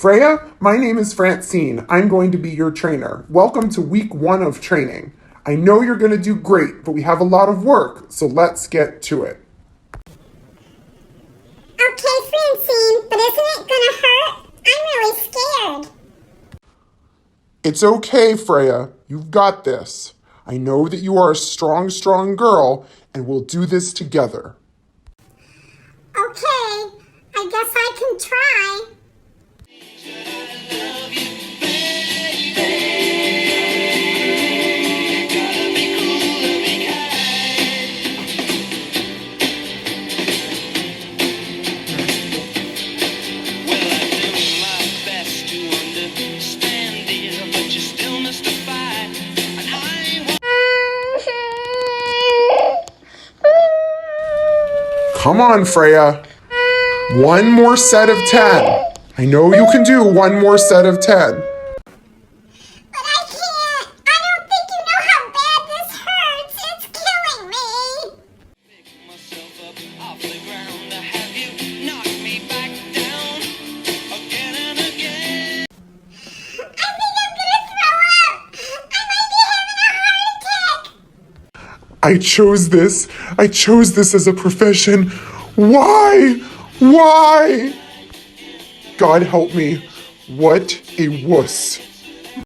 Freya, my name is Francine. I'm going to be your trainer. Welcome to week 1 of training. I know you're going to do great, but we have a lot of work, so let's get to it. Okay, Francine, but isn't it gonna hurt? I'm really scared. It's okay, Freya. You've got this. I know that you are a strong, strong girl, and we'll do this together. Okay, I guess I can try. Come on, Freya. One more set of 10. I know you can do one more set of 10. But I can't. I don't think you know how bad this hurts. It's killing me. Pick myself up off the ground to have you knock me back down again and again. I think I'm gonna throw up. I might be having a heart attack. I chose this as a profession. Why? Why? God help me. What a wuss.